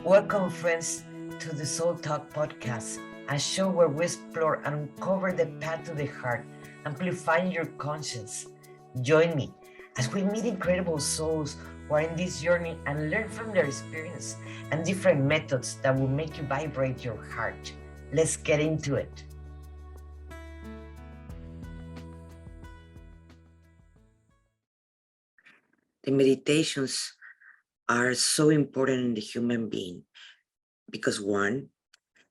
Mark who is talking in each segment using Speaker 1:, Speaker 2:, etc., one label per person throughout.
Speaker 1: Welcome, friends, to the Soul Talk podcast, a show where we explore and uncover the path to the heart, amplifying your conscience. Join me as we meet incredible souls who are in this journey and learn from their experience and different methods that will make you vibrate your heart. Let's get into it.
Speaker 2: The meditations are so important in the human being because one,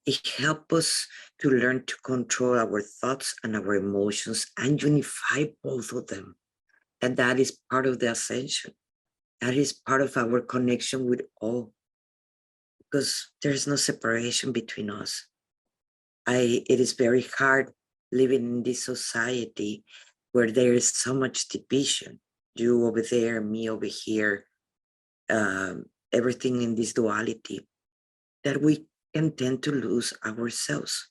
Speaker 2: it helps us to learn to control our thoughts and our emotions and unify both of them. And that is part of the ascension. That is part of our connection with all, because there's no separation between us. It is very hard living in this society where there is so much division. You over there, me over here, everything in this duality, that we can tend to lose ourselves.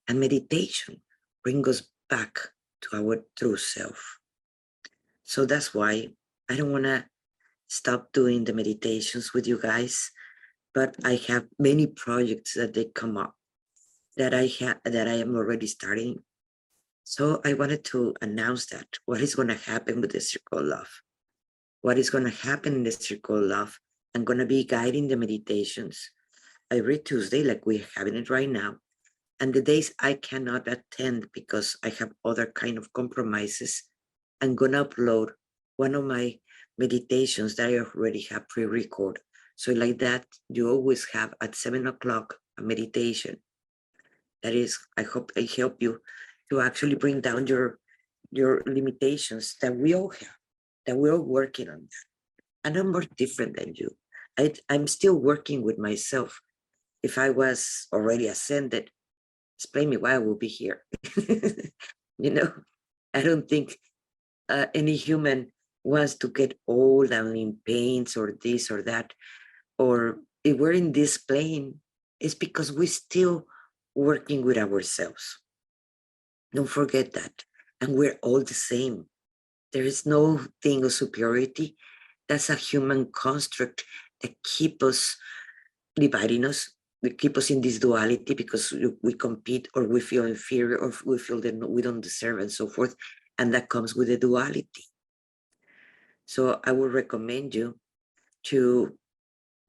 Speaker 2: And meditation brings us back to our true self. So that's why I don't want to stop doing the meditations with you guys, but I have many projects that they come up that I am already starting. So I wanted to announce that what is going to happen with the circle of love. What is going to happen in the circle of love? I'm going to be guiding the meditations every Tuesday, like we're having it right now. And the days I cannot attend because I have other kind of compromises, I'm going to upload one of my meditations that I already have pre-record. So like that, you always have at 7 o'clock a meditation. That is, I hope I help you to actually bring down your limitations that we all have, that we're all working on that. And I'm more different than you. I'm still working with myself. If I was already ascended, explain me why I will be here. You know, I don't think any human wants to get old and in pains or this or that. Or if we're in this plane, it's because we're still working with ourselves. Don't forget that. And we're all the same. There is no thing of superiority. That's a human construct that keep us dividing us. We keep us in this duality because we compete or we feel inferior or we feel that we don't deserve and so forth. And that comes with the duality. So I would recommend you to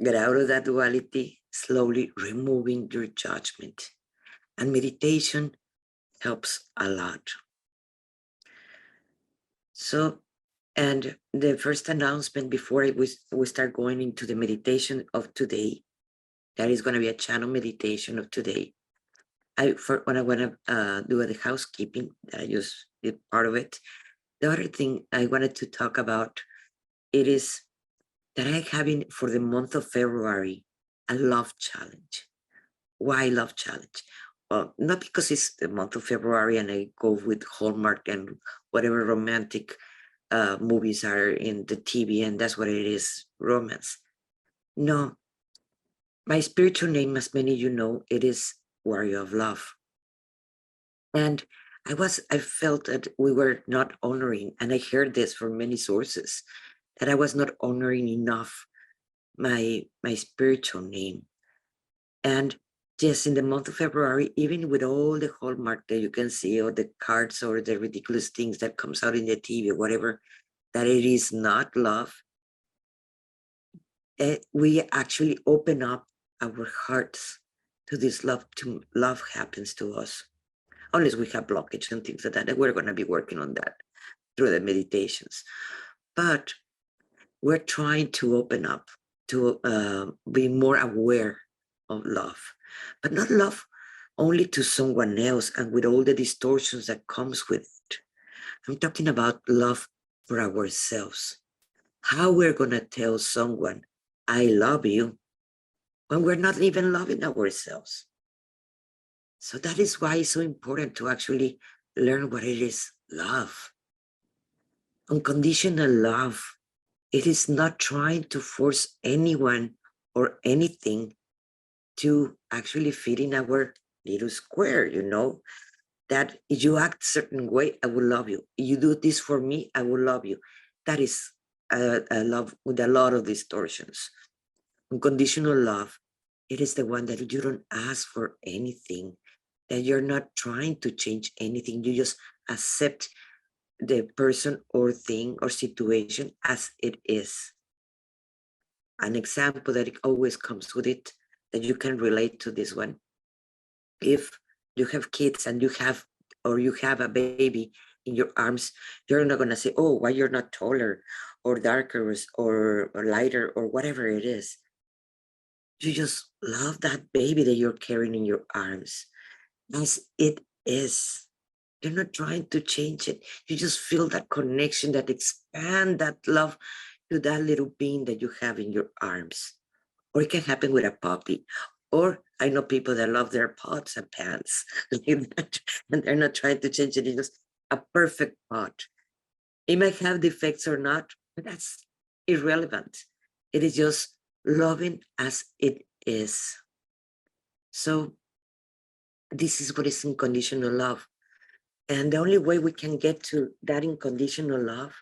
Speaker 2: get out of that duality, slowly removing your judgment. And meditation helps a lot. So, and the first announcement before we start going into the meditation of today, that is going to be a channel meditation of today. When I want to do the housekeeping, I just did part of it. The other thing I wanted to talk about, it is that I'm having for the month of February a love challenge. Why love challenge? Well, not because it's the month of February and I go with Hallmark and whatever romantic movies are in the TV and that's what it is, romance. No, my spiritual name, as many of you know, it is Warrior of Love. And I felt that we were not honoring, and I heard this from many sources, that I was not honoring enough my spiritual name. And yes, in the month of February, even with all the hallmark that you can see, or the cards or the ridiculous things that comes out in the TV or whatever, that it is not love, we actually open up our hearts to this love, to love happens to us. Unless we have blockage and things like that, and we're going to be working on that through the meditations. But we're trying to open up to be more aware of love, but not love only to someone else and with all the distortions that comes with it. I'm talking about love for ourselves. How we're going to tell someone, I love you, when we're not even loving ourselves. So that is why it's so important to actually learn what it is love. Unconditional love. It is not trying to force anyone or anything to actually fit in our little square, that if you act a certain way, I will love you. If you do this for me, I will love you. That is a love with a lot of distortions. Unconditional love It is the one that you don't ask for anything, that you're not trying to change anything. You just accept the person or thing or situation as it is. An example that it always comes with it, that you can relate to this one. If you have kids and you have a baby in your arms, you're not going to say, oh, why you're not taller or darker or lighter or whatever it is. You just love that baby that you're carrying in your arms as it is. You're not trying to change it. You just feel that connection, that expand that love to that little being that you have in your arms. Or it can happen with a puppy. Or I know people that love their pots and pans, and they're not trying to change it. It's just a perfect pot. It might have defects or not, but that's irrelevant. It is just loving as it is. So this is what is unconditional love. And the only way we can get to that unconditional love,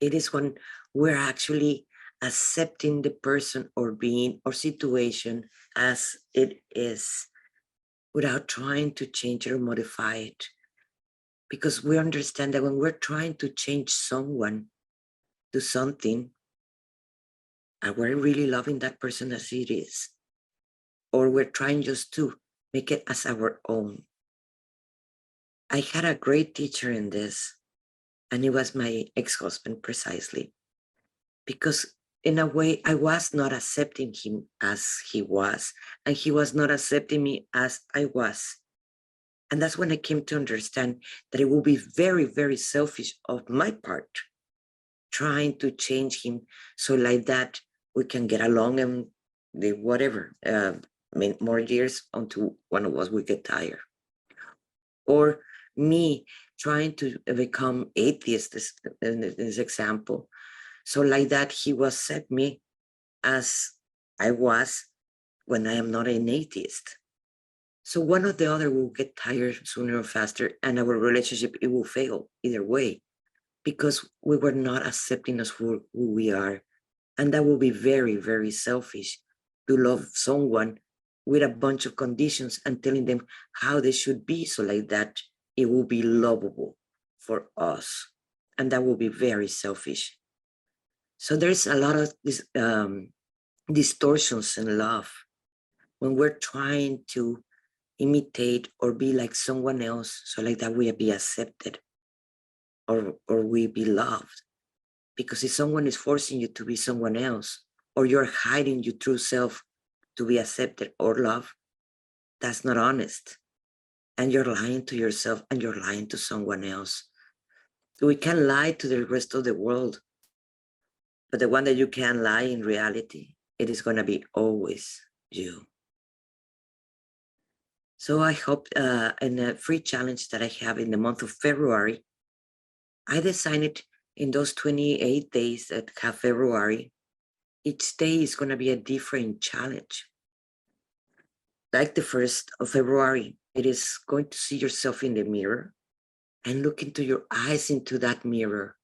Speaker 2: it is when we're actually accepting the person or being or situation as it is without trying to change it or modify it. Because we understand that when we're trying to change someone to something, and we're really loving that person as it is, or we're trying just to make it as our own. I had a great teacher in this, and it was my ex-husband precisely, because in a way I was not accepting him as he was, and he was not accepting me as I was. And that's when I came to understand that it would be very, very selfish of my part trying to change him so like that we can get along and the whatever more years until one of us will get tired. Or me trying to become atheist in this example. So like that he will accept me as I was when I am not an atheist. So one or the other will get tired sooner or faster, and our relationship, it will fail either way because we were not accepting us for who we are. And that will be very, very selfish to love someone with a bunch of conditions and telling them how they should be. So like that, it will be lovable for us. And that will be very selfish. So there's a lot of this, distortions in love when we're trying to imitate or be like someone else, so like that we be accepted or we be loved. Because if someone is forcing you to be someone else, or you're hiding your true self to be accepted or loved, that's not honest. And you're lying to yourself and you're lying to someone else. We can lie to the rest of the world, but the one that you can lie in reality, it is going to be always you. So I hope in a free challenge that I have in the month of February, I designed in those 28 days that have February, each day is going to be a different challenge. Like the 1st of February, it is going to see yourself in the mirror and look into your eyes into that mirror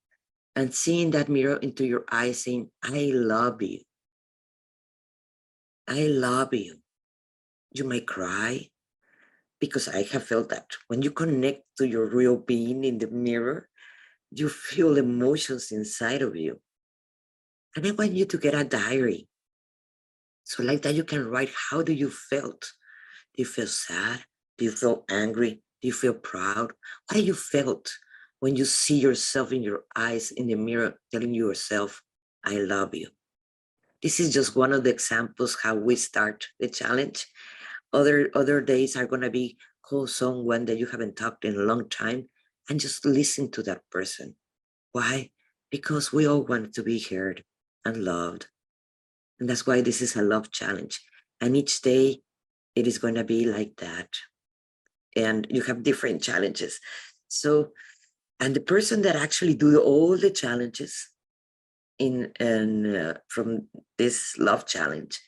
Speaker 2: and seeing that mirror into your eyes saying, I love you. I love you. You may cry because I have felt that when you connect to your real being in the mirror, you feel emotions inside of you. And I want you to get a diary. So like that you can write, how do you felt? Do you feel sad? Do you feel angry? Do you feel proud? What do you felt when you see yourself in your eyes in the mirror telling yourself, I love you? This is just one of the examples how we start the challenge. Other days are going to be call someone that you haven't talked in a long time and just listen to that person. Why? Because we all want to be heard and loved. And that's why this is a love challenge. And each day it is going to be like that. And you have different challenges. So, and the person that actually do all the challenges from this love challenge,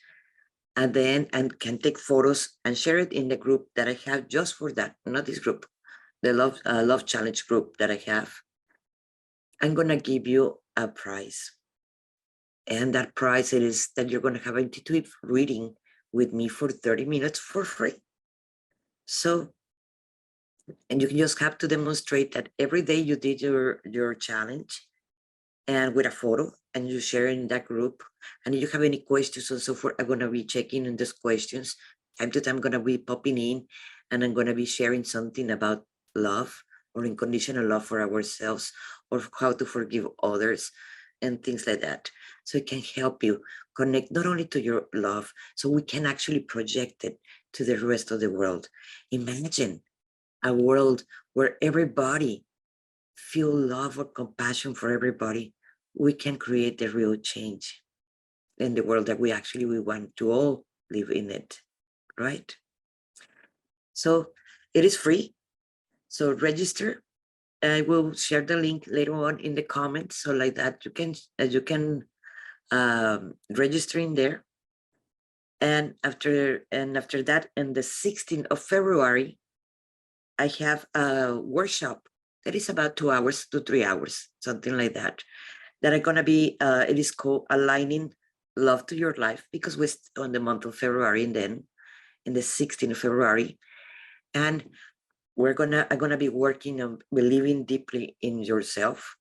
Speaker 2: and then and can take photos and share it in the group that I have just for that, not this group, the love challenge group that I have. I'm gonna give you a prize, and that prize it is that you're gonna have an intuitive reading with me for 30 minutes for free. So, and you can just have to demonstrate that every day you did your challenge and with a photo and you share in that group. And if you have any questions and so forth, I'm going to be checking on those questions. Time to time, I'm going to be popping in and I'm going to be sharing something about love or unconditional love for ourselves or how to forgive others and things like that. So it can help you connect not only to your love, so we can actually project it to the rest of the world. Imagine a world where everybody feel love or compassion for everybody. We can create the real change in the world that we want to all live in it, right? So it is free. So register. I will share the link later on in the comments. So like that, you can register in there. And after that, on the 16th of February, I have a workshop that is about 2 hours to 3 hours, something like that. That are gonna be. It is called aligning love to your life because we're on the month of February, and then in the 16th of February, and I'm gonna be working on believing deeply in yourself,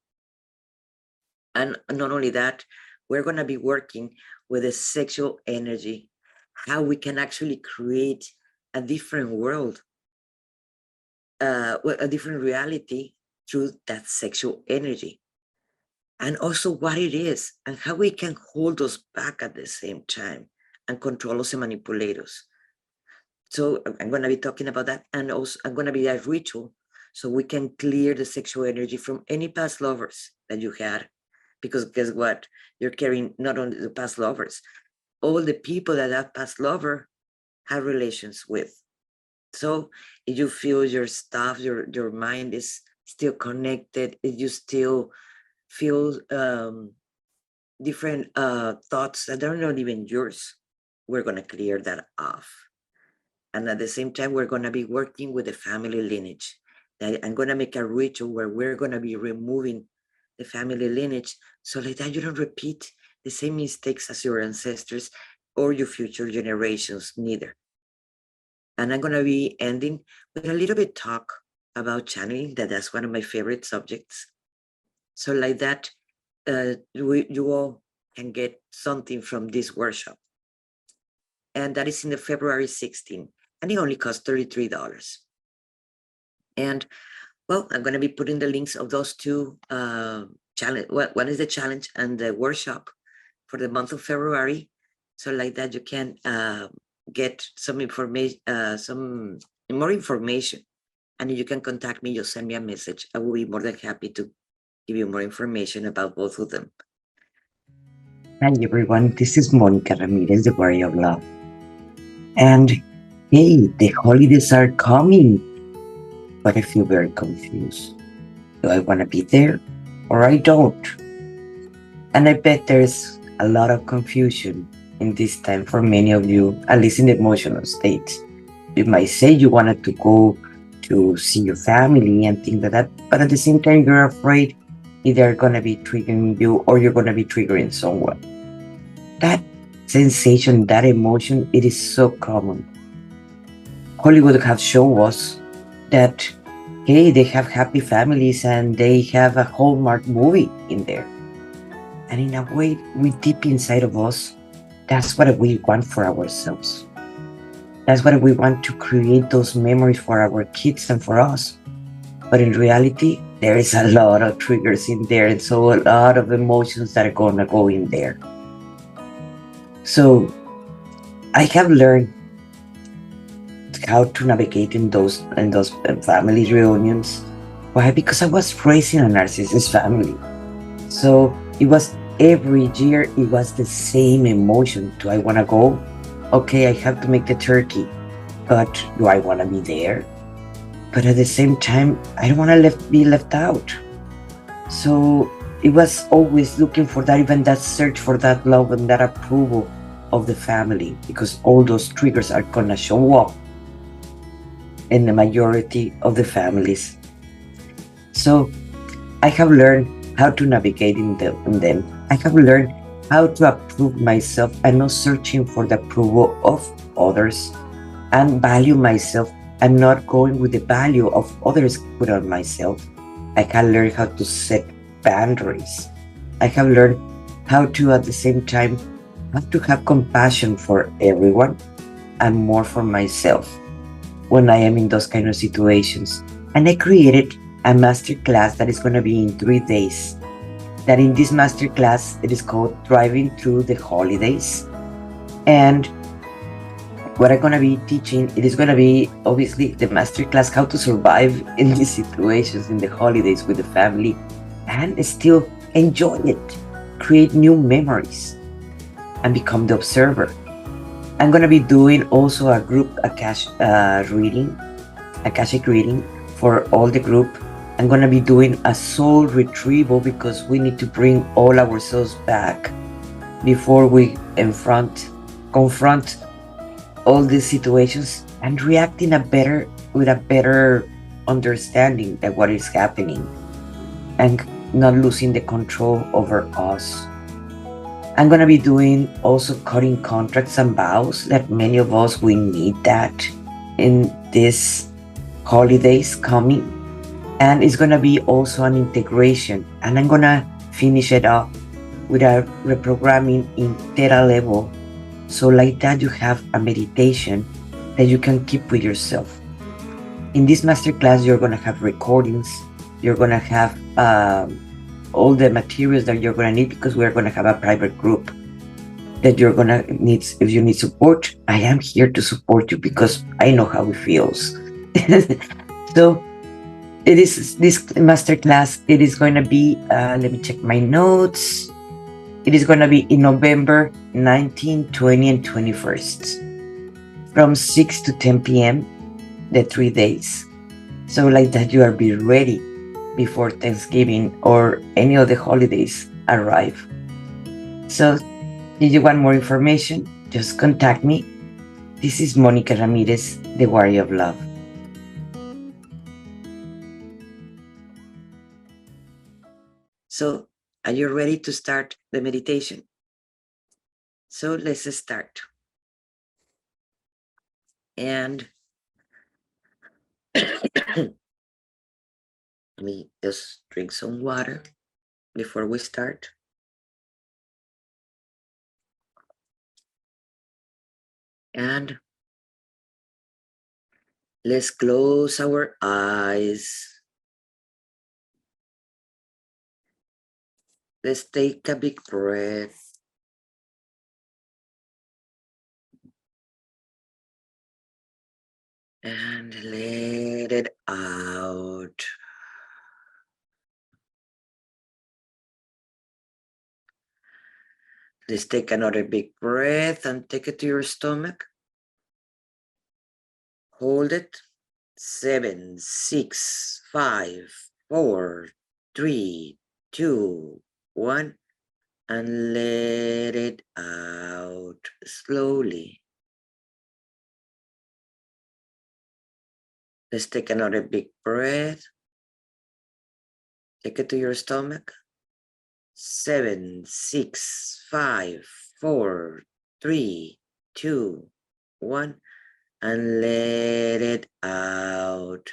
Speaker 2: and not only that, we're gonna be working with the sexual energy, how we can actually create a different world, a different reality through that sexual energy, and also what it is and how we can hold us back at the same time and control us and manipulate us. So I'm going to be talking about that, and also I'm going to be a ritual so we can clear the sexual energy from any past lovers that you had, because guess what, you're carrying not only the past lovers, all the people that past lover have relations with. So if you feel your stuff, your mind is still connected, if you still feel different thoughts that are not even yours, we're going to clear that off. And at the same time, we're going to be working with the family lineage. That I'm going to make a ritual where we're going to be removing the family lineage so like that you don't repeat the same mistakes as your ancestors or your future generations, neither. And I'm going to be ending with a little bit talk about channeling, that's one of my favorite subjects. So like that, you all can get something from this workshop. And that is in the February 16th, and it only costs $33. And well, I'm going to be putting the links of those two challenge. Well, one is the challenge and the workshop for the month of February. So like that, you can get some information, some more information, and you can contact me. Just send me a message. I will be more than happy to give you more information about both of them. Hi everyone, this is Monica Ramirez, the Warrior of Love. And hey, the holidays are coming, but I feel very confused. Do I want to be there or I don't? And I bet there's a lot of confusion in this time for many of you, at least in the emotional states. You might say you wanted to go to see your family and things like that, but at the same time, you're afraid either they're going to be triggering you or you're going to be triggering someone. That sensation, that emotion, it is so common. Hollywood have shown us that, hey, they have happy families and they have a Hallmark movie in there. And in a way, we deep inside of us, that's what we want for ourselves. That's what we want, to create those memories for our kids and for us. But in reality, there is a lot of triggers in there, and so a lot of emotions that are going to go in there. So I have learned how to navigate in those family reunions. Why? Because I was raised in a narcissist family. So it was every year, it was the same emotion. Do I want to go? Okay, I have to make the turkey, but do I want to be there? But at the same time, I don't want to be left out. So it was always looking for that, even that search for that love and that approval of the family, because all those triggers are going to show up in the majority of the families. So I have learned how to navigate in them. I have learned how to approve myself and not searching for the approval of others, and value myself and not going with the value of others put on myself. I have learned how to set boundaries. I have learned how to, at the same time, have to have compassion for everyone and more for myself when I am in those kind of situations. And I created a master class that is going to be in 3 days. That in this master class, it is called Driving Through the Holidays. And what I'm gonna be teaching, it is gonna be obviously the master class how to survive in these situations in the holidays with the family and still enjoy it, create new memories, and become the observer. I'm gonna be doing also a group reading, Akashic reading for all the group. I'm gonna be doing a soul retrieval because we need to bring all ourselves back before we confront all these situations and react with a better understanding of what is happening and not losing the control over us. I'm gonna be doing also cutting contracts and vows that many of us we need that in this holidays coming. And it's gonna be also an integration. And I'm gonna finish it up with a reprogramming in theta level. So like that you have a meditation that you can keep with yourself. In this masterclass, you're gonna have recordings. You're gonna have all the materials that you're gonna need because we're gonna have a private group that you're gonna need. If you need support, I am here to support you because I know how it feels. So it is this masterclass. It is going to be. Let me check my notes. It is going to be in November 19, 20, and 21st from 6 to 10 p.m. the 3 days. So like that you are be ready before Thanksgiving or any of the holidays arrive. So if you want more information, just contact me. This is Monica Ramirez, the Warrior of Love. So are you ready to start the meditation? So let's start. And let me just drink some water before we start. And let's close our eyes. Let's take a big breath. And let it out. Let's take another big breath and take it to your stomach. Hold it. 7, 6, 5, 4, 3, 2, 1. And let it out slowly. Let's take another big breath. Take it to your stomach. 7, 6, 5, 4, 3, 2, 1. And let it out.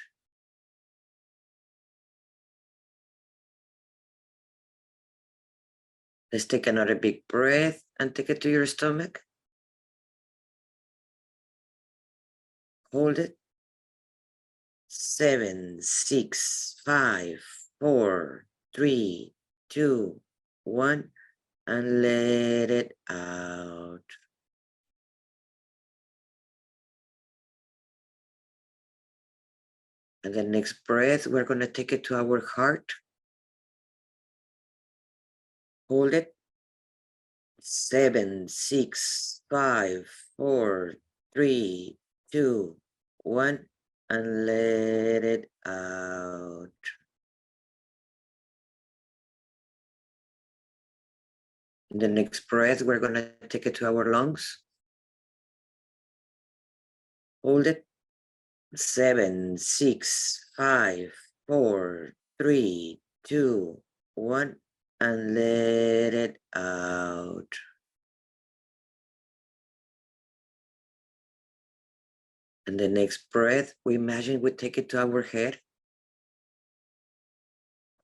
Speaker 2: Let's take another big breath and take it to your stomach. Hold it. 7, 6, 5, 4, 3, 2, 1. And let it out. And the next breath, we're going to take it to our heart. Hold it. 7, 6, 5, 4, 3, 2, 1. And let it out. In the next breath, we're going to take it to our lungs. Hold it. 7, 6, 5, 4, 3, 2, 1. And let it out. And the next breath, we imagine we take it to our head.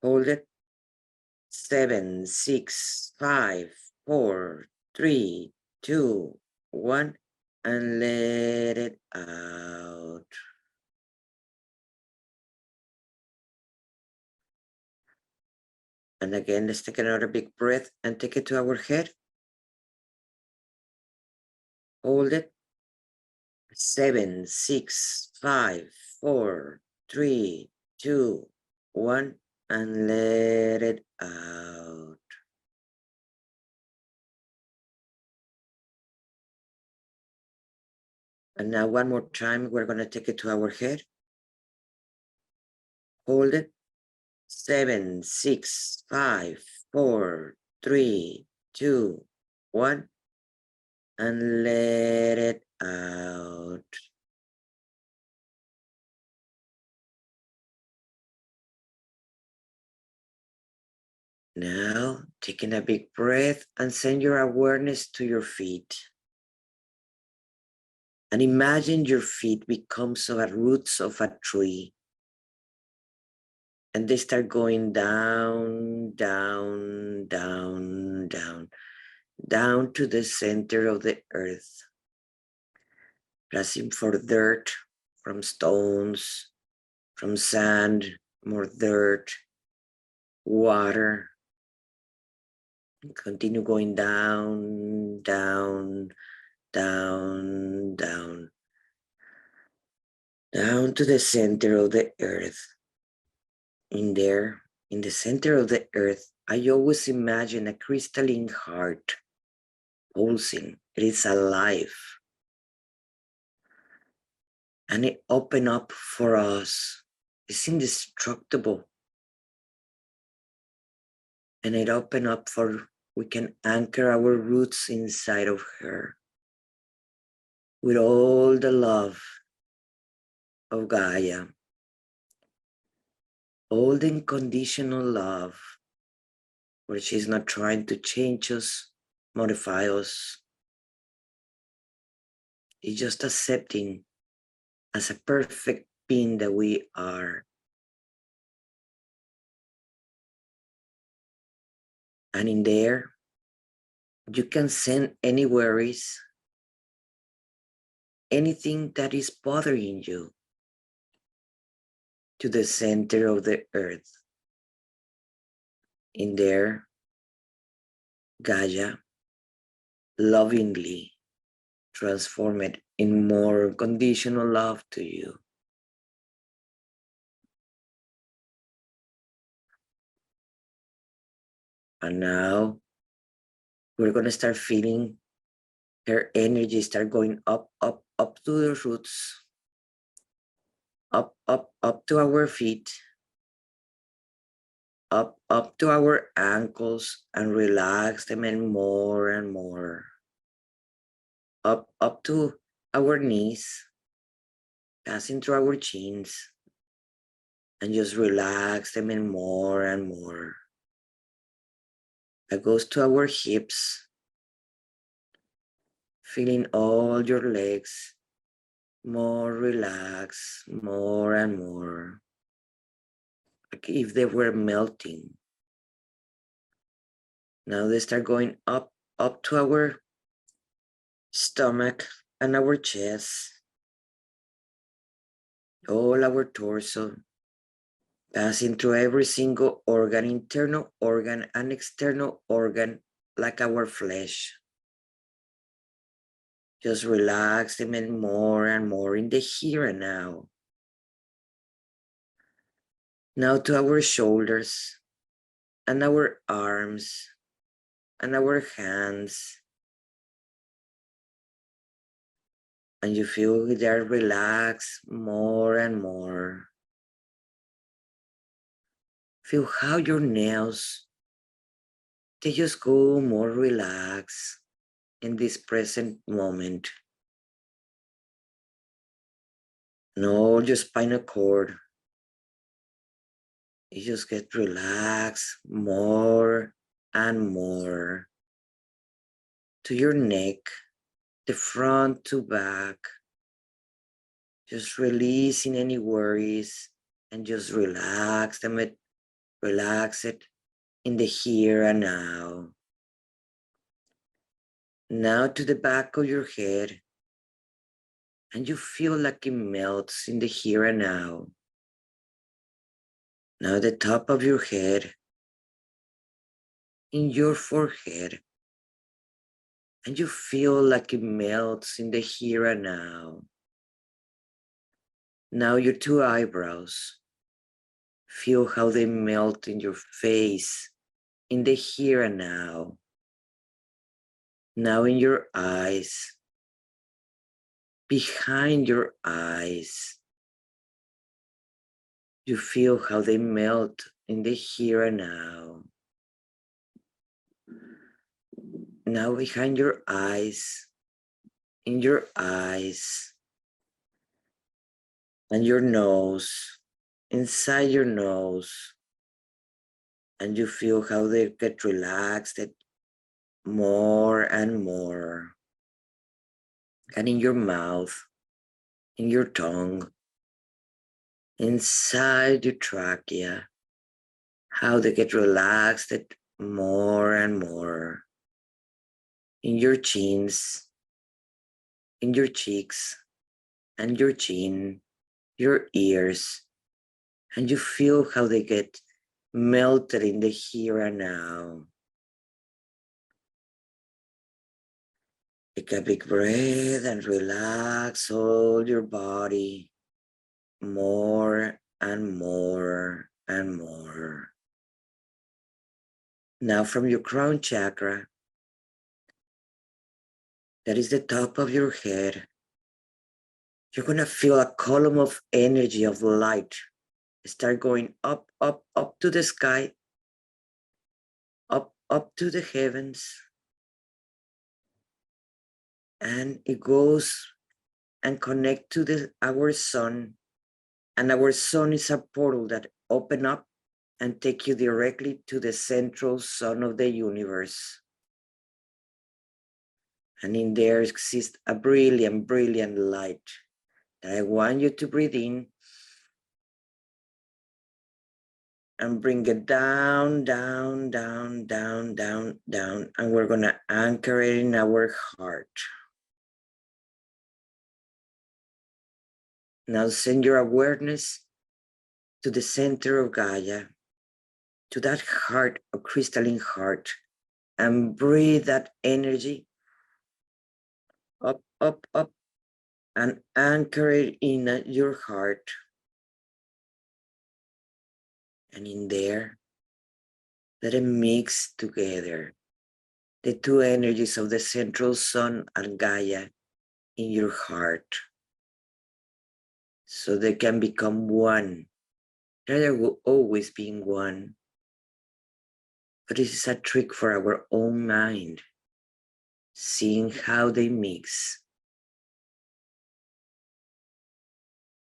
Speaker 2: Hold it. 7, 6, 5, 4, 3, 2, 1, and let it out. And again, let's take another big breath and take it to our head. Hold it. 7, 6, 5, 4, 3, 2, 1, and let it out. And now one more time, we're going to take it to our head. Hold it. 7, 6, 5, 4, 3, 2, 1, and let it out. Now, taking a big breath and send your awareness to your feet. And imagine your feet become so the roots of a tree. And they start going down, down, down, down, down to the center of the earth. Pressing for dirt, from stones, from sand, more dirt, water. Continue going down, down, down, down, down to the center of the earth. In there, in the center of the earth, I always imagine a crystalline heart pulsing. It is alive. And it opened up for us. It's indestructible. And it opened up for we can anchor our roots inside of her with all the love of Gaia, all the unconditional love, where she's not trying to change us, modify us. It's just accepting as a perfect being that we are. And in there, you can send any worries, anything that is bothering you to the center of the earth. In there, Gaia lovingly transform it in more conditional love to you. And now we're going to start feeling her energy start going up, up, up to the roots, up, up, up to our feet, up to our ankles, and relax them and more, up to our knees, passing through our chins, and just relax them and more. That goes to our hips, feeling all your legs more relaxed, more and more, like if they were melting. Now they start going up to our stomach and our chest, all our torso, passing through every single organ, internal organ and external organ, like our flesh. Just relax them and more in the here and now. Now to our shoulders and our arms and our hands. And you feel they're relaxed more and more. Feel how your nails, they just go more relaxed in this present moment. And all your spinal cord, you just get relaxed more and more to your neck, the front to back, just releasing any worries and just relax them, relax it in the here and now. Now to the back of your head, and you feel like it melts in the here and now. Now the top of your head, in your forehead, and you feel like it melts in the here and now. Now your two eyebrows, feel how they melt in your face, in the here and now. Now in your eyes, behind your eyes, you feel how they melt in the here and now. Now behind your eyes, in your eyes, and your nose, inside your nose, and you feel how they get relaxed more and more. And in your mouth, in your tongue, inside your trachea, how they get relaxed more and more. In your chins, in your cheeks, and your chin, your ears, and you feel how they get melted in the here and now. Take a big breath and relax all your body more and more and more. Now from your crown chakra, that is the top of your head, you're going to feel a column of energy, of light, start going up, up, up to the sky, up, up to the heavens. And it goes and connect to our sun. And our sun is a portal that open up and take you directly to the central sun of the universe. And in there exists a brilliant, brilliant light that I want you to breathe in and bring it down, down, down, down, down, down. And we're going to anchor it in our heart. Now send your awareness to the center of Gaia, to that heart, a crystalline heart, and breathe that energy up, up, up, and anchor it in your heart. And in there, let it mix together the two energies of the central sun and Gaia in your heart, so they can become one. There will always be one, but this is a trick for our own mind, seeing how they mix.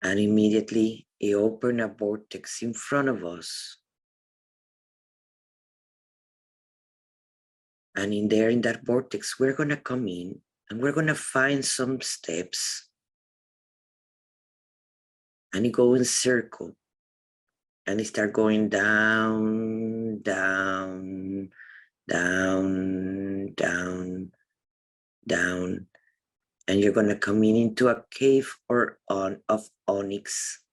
Speaker 2: And immediately it opened a vortex in front of us. And in there, in that vortex, we're going to come in and we're going to find some steps. And you go in circle. And you start going down, down, down, down, down. And you're going to come into a cave of onyx.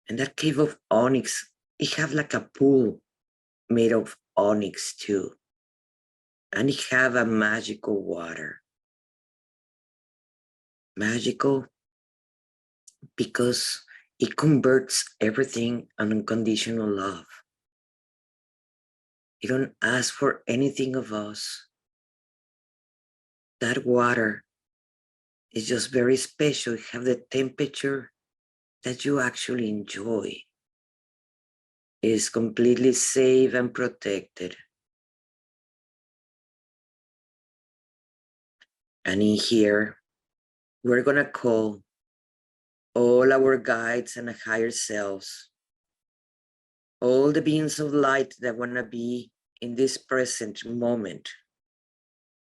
Speaker 2: And that cave of onyx, it have like a pool made of onyx too. And it have a magical water. Magical because it converts everything on unconditional love. You don't ask for anything of us. That water is just very special. It have the temperature that you actually enjoy. It is completely safe and protected. And in here, we're gonna call all our guides and higher selves, all the beings of light that wanna be in this present moment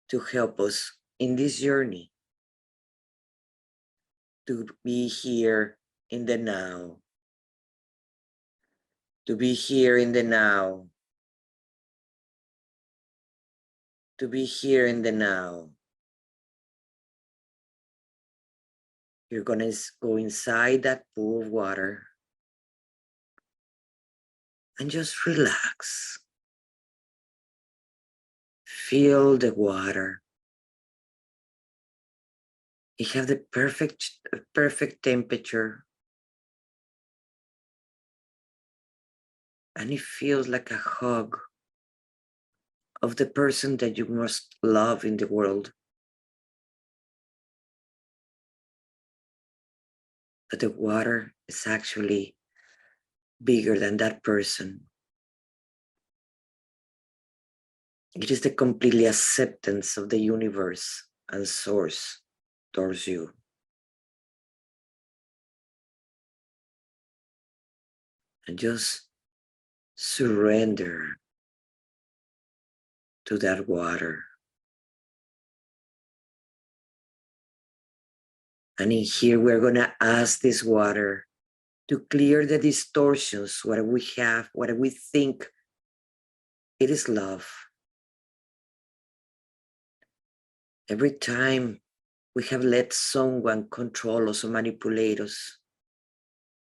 Speaker 2: to help us in this journey. to be here in the now, to be here in the now, to be here in the now. You're gonna go inside that pool of water and just relax. Feel the water. You have the perfect temperature, and it feels like a hug of the person that you most love in the world. But the water is actually bigger than that person. It is the completely acceptance of the universe and source towards you. And just surrender to that water. And in here, we're going to ask this water to clear the distortions, what we have, what we think it is love. Every time we have let someone control us or manipulate us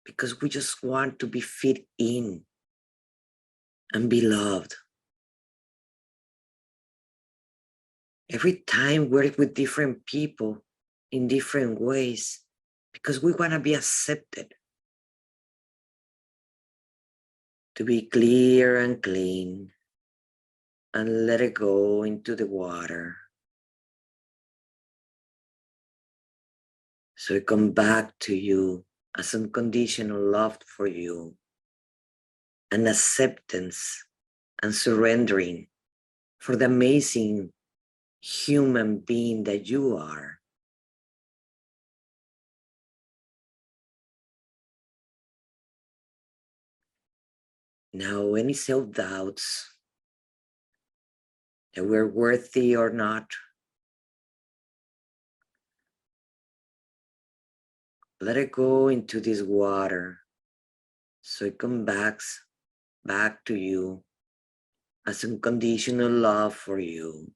Speaker 2: because we just want to be fit in and be loved. Every time we're with different people in different ways because we want to be accepted, to be clear and clean, and let it go into the water. So it come back to you as unconditional love for you, and acceptance and surrendering for the amazing human being that you are. Now, any self-doubts that we're worthy or not, let it go into this water so it comes back to you as unconditional love for you,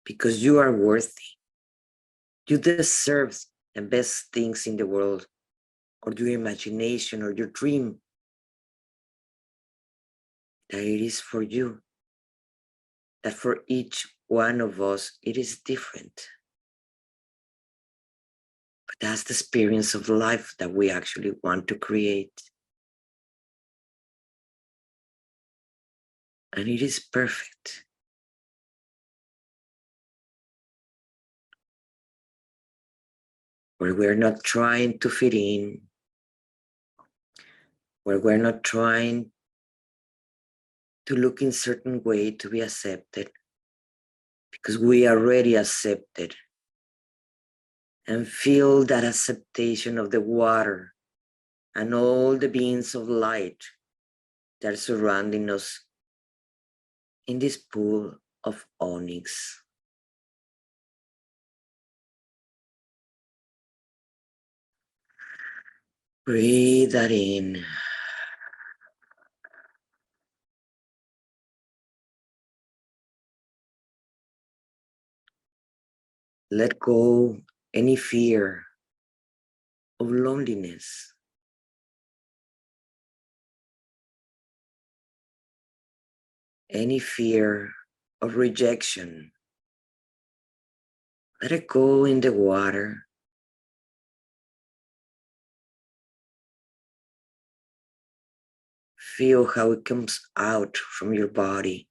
Speaker 2: because you are worthy. You deserve the best things in the world, or your imagination or your dream, that it is for you, that for each one of us, it is different. But that's the experience of life that we actually want to create. And it is perfect. Where we're not trying to fit in, where we're not trying to look in certain way to be accepted, because we are already accepted. And feel that acceptation of the water and all the beings of light that are surrounding us in this pool of onyx. Breathe that in. Let go any fear of loneliness, any fear of rejection. Let it go in the water. Feel how it comes out from your body.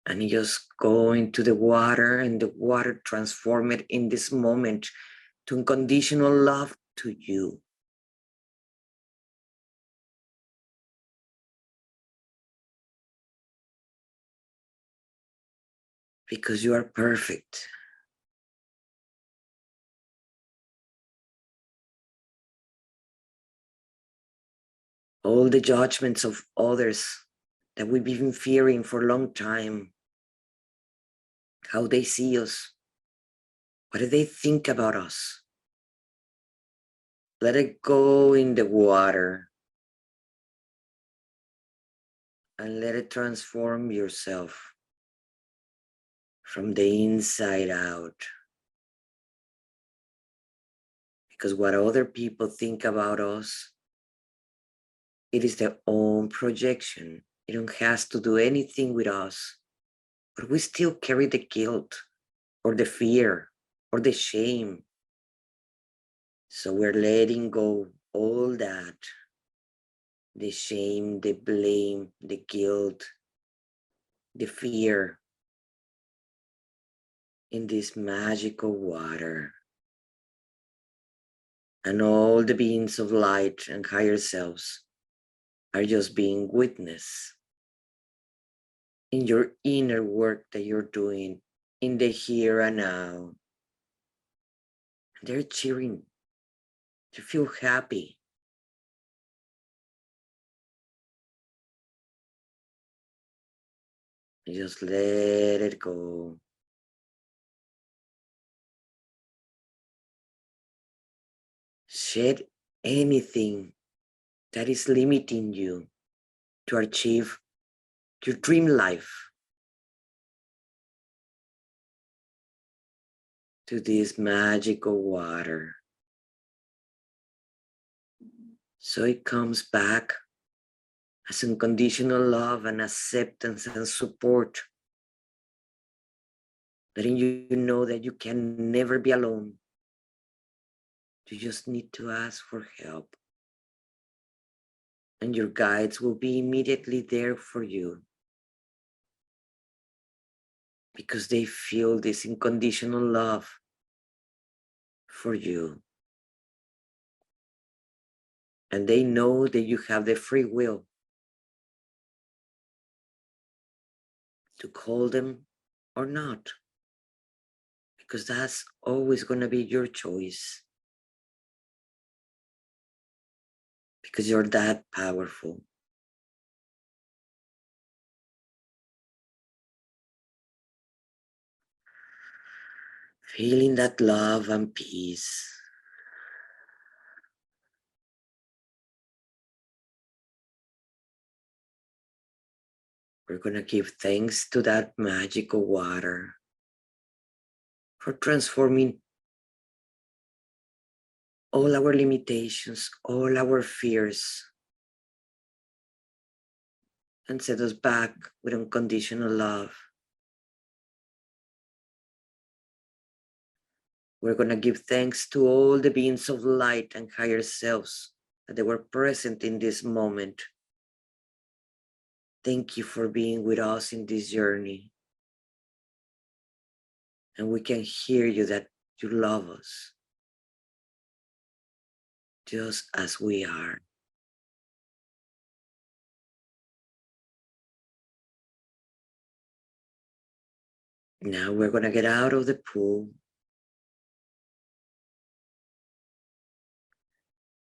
Speaker 2: And you just go into the water, and the water transform it in this moment to unconditional love to you. Because you are perfect. All the judgments of others that we've been fearing for a long time, how they see us, What do they think about us? Let it go in the water and let it transform yourself from the inside out. Because what other people think about us, it is their own projection. It don't have to do anything with us, but we still carry the guilt or the fear or the shame. So we're letting go all that, the shame, the blame, the guilt, the fear in this magical water. And all the beings of light and higher selves are just being witness in your inner work that you're doing in the here and now. They're cheering. They feel happy. You just let it go. Shed anything that is limiting you to achieve your dream life, to this magical water. So it comes back as unconditional love and acceptance and support, letting you know that you can never be alone. You just need to ask for help, and your guides will be immediately there for you because they feel this unconditional love for you. And they know that you have the free will to call them or not, because that's always going to be your choice, because you're that powerful. Feeling that love and peace. We're going to give thanks to that magical water for transforming all our limitations, all our fears, and set us back with unconditional love. We're going to give thanks to all the beings of light and higher selves that they were present in this moment. Thank you for being with us in this journey. And we can hear you that you love us just as we are. Now we're going to get out of the pool,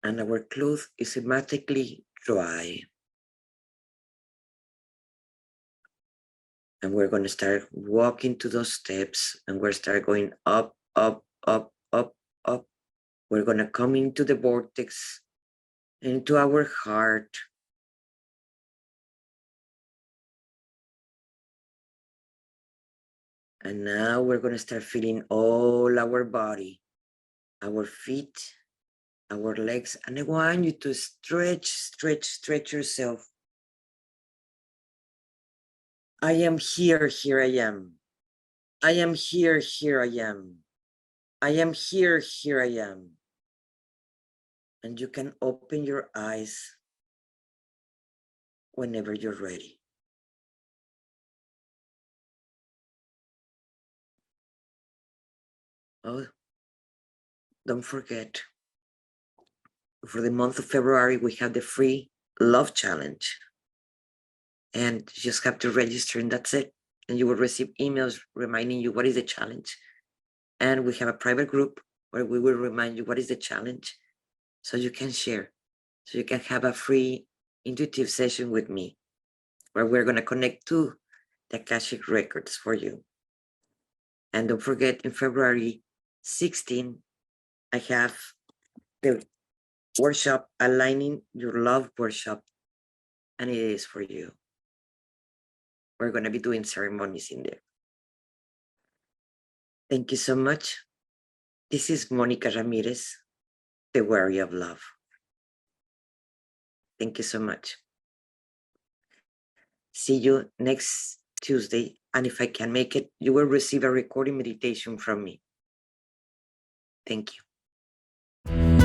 Speaker 2: and our clothes is automatically dry. And we're going to start walking to those steps, and we're start going up, up, up, up, up. We're going to come into the vortex, into our heart. And now we're going to start feeling all our body, our feet, our legs. And I want you to stretch yourself. I am here, here I am. I am here, here I am. I am here, here I am. And you can open your eyes whenever you're ready. Oh, don't forget, for the month of February, we have the free love challenge. And you just have to register, and that's it. And you will receive emails reminding you what is the challenge. And we have a private group where we will remind you what is the challenge, so you can share, so you can have a free intuitive session with me where we're going to connect to the Akashic records for you. And don't forget, in February, 16, I have the workshop, Aligning Your Love workshop, and it is for you. We're going to be doing ceremonies in there. Thank you so much. This is Monica Ramirez, the Warrior of Love. Thank you so much. See you next Tuesday. And if I can make it, you will receive a recording meditation from me. Thank you.